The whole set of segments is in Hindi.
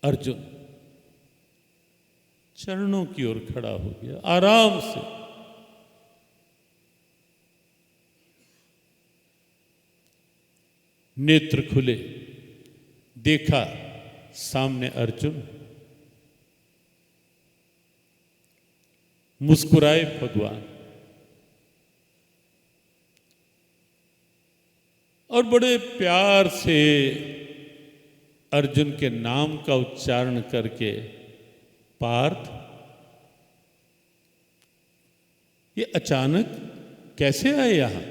अर्जुन चरणों की ओर खड़ा हो गया आराम से। नेत्र खुले, देखा सामने अर्जुन, मुस्कुराए भगवान और बड़े प्यार से अर्जुन के नाम का उच्चारण करके, पार्थ ये अचानक कैसे आए यहां?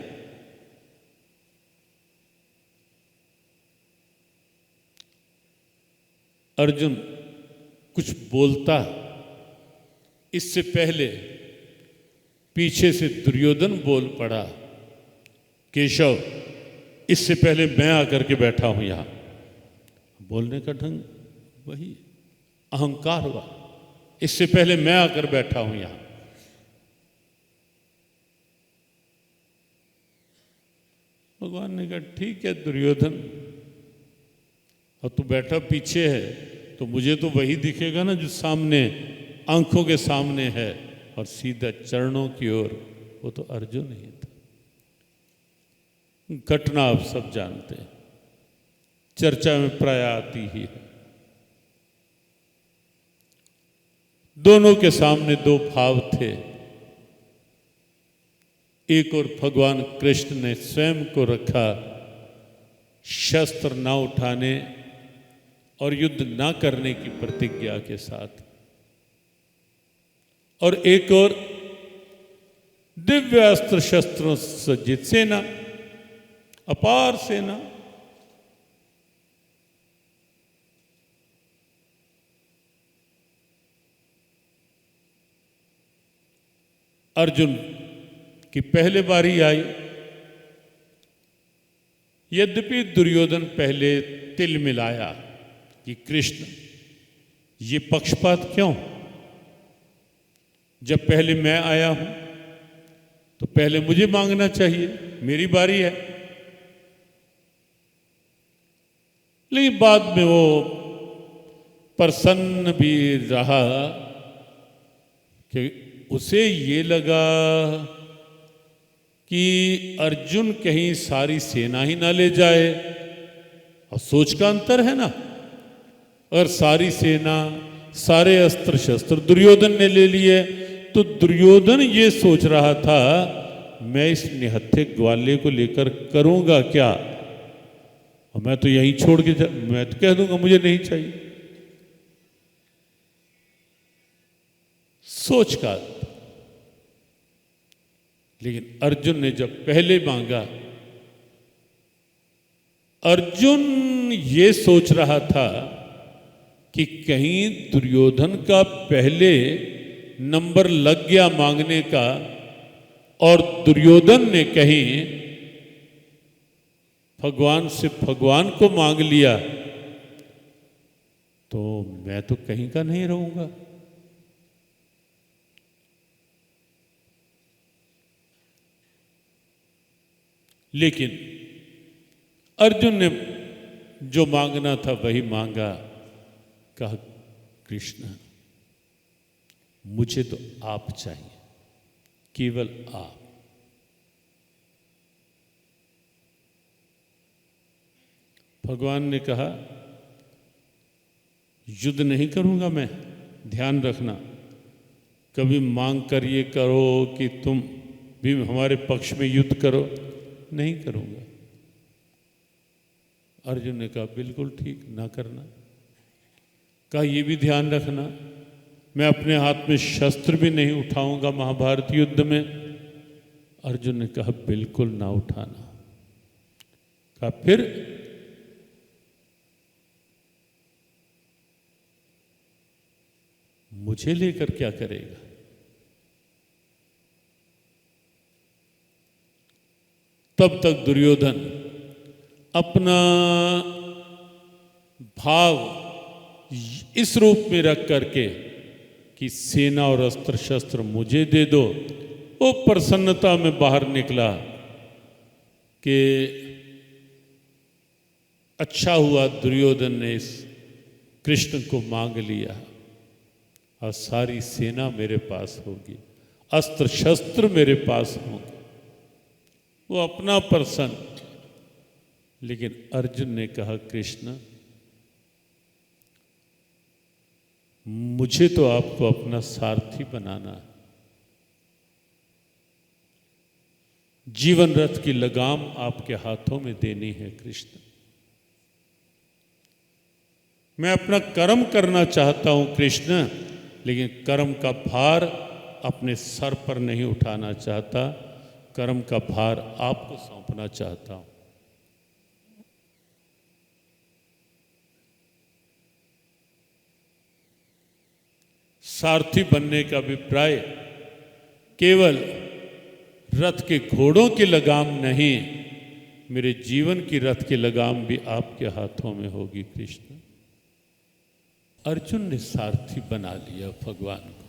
अर्जुन कुछ बोलता इससे पहले पीछे से दुर्योधन बोल पड़ा, केशव इससे पहले मैं आकर के बैठा हूं यहां। बोलने का ढंग वही अहंकार हुआ, इससे पहले मैं आकर बैठा हूं यहां। भगवान ने कहा ठीक है दुर्योधन, और तू बैठा पीछे है तो मुझे तो वही दिखेगा ना जो सामने आंखों के सामने है, और सीधा चरणों की ओर, वो तो अर्जुन ही था। घटना आप सब जानते हैं, चर्चा में प्राय आती ही है। दोनों के सामने दो भाव थे, एक और भगवान कृष्ण ने स्वयं को रखा शस्त्र ना उठाने और युद्ध ना करने की प्रतिज्ञा के साथ, और एक और दिव्य अस्त्र शस्त्रों से सज्जित सेना, अपार सेना। अर्जुन की पहले बारी आई। यद्यपि दुर्योधन पहले तिल मिलाया कि कृष्ण ये पक्षपात क्यों, जब पहले मैं आया हूं तो पहले मुझे मांगना चाहिए, मेरी बारी है। लेकिन बाद में वो प्रसन्न भी रहा कि उसे ये लगा कि अर्जुन कहीं सारी सेना ही ना ले जाए, और सोच का अंतर है ना। अगर सारी सेना, सारे अस्त्र शस्त्र दुर्योधन ने ले लिए तो दुर्योधन ये सोच रहा था मैं इस निहत्थे ग्वाले को लेकर करूंगा क्या, और मैं तो यहीं छोड़ के मैं तो कह दूंगा मुझे नहीं चाहिए। सोच का। लेकिन अर्जुन ने जब पहले मांगा, अर्जुन ये सोच रहा था कि कहीं दुर्योधन का पहले नंबर लग गया मांगने का, और दुर्योधन ने कहीं भगवान से भगवान को मांग लिया तो मैं तो कहीं का नहीं रहूंगा। लेकिन अर्जुन ने जो मांगना था वही मांगा। कहा कृष्ण मुझे तो आप चाहिए, केवल आप। भगवान ने कहा युद्ध नहीं करूंगा मैं, ध्यान रखना, कभी मांग कर ये करो कि तुम भी हमारे पक्ष में युद्ध करो, नहीं करूंगा। अर्जुन ने कहा बिल्कुल ठीक, ना करना। कहा ये भी ध्यान रखना मैं अपने हाथ में शस्त्र भी नहीं उठाऊंगा महाभारत युद्ध में। अर्जुन ने कहा बिल्कुल ना उठाना। कहा फिर? मुझे लेकर क्या करेगा? तब तक दुर्योधन अपना भाव इस रूप में रख करके कि सेना और अस्त्र शस्त्र मुझे दे दो, वो प्रसन्नता में बाहर निकला कि अच्छा हुआ दुर्योधन ने इस कृष्ण को मांग लिया और सारी सेना मेरे पास होगी, अस्त्र शस्त्र मेरे पास होंगे। वो अपना पर्सन। लेकिन अर्जुन ने कहा, कृष्ण मुझे तो आपको अपना सारथी बनाना है। जीवन रथ की लगाम आपके हाथों में देनी है कृष्ण। मैं अपना कर्म करना चाहता हूं कृष्ण, लेकिन कर्म का भार अपने सर पर नहीं उठाना चाहता, कर्म का भार आपको सौंपना चाहता हूं। सारथी बनने का अभिप्राय केवल रथ के घोड़ों की लगाम नहीं, मेरे जीवन की रथ की लगाम भी आपके हाथों में होगी कृष्ण। अर्जुन ने सारथी बना लिया भगवान को।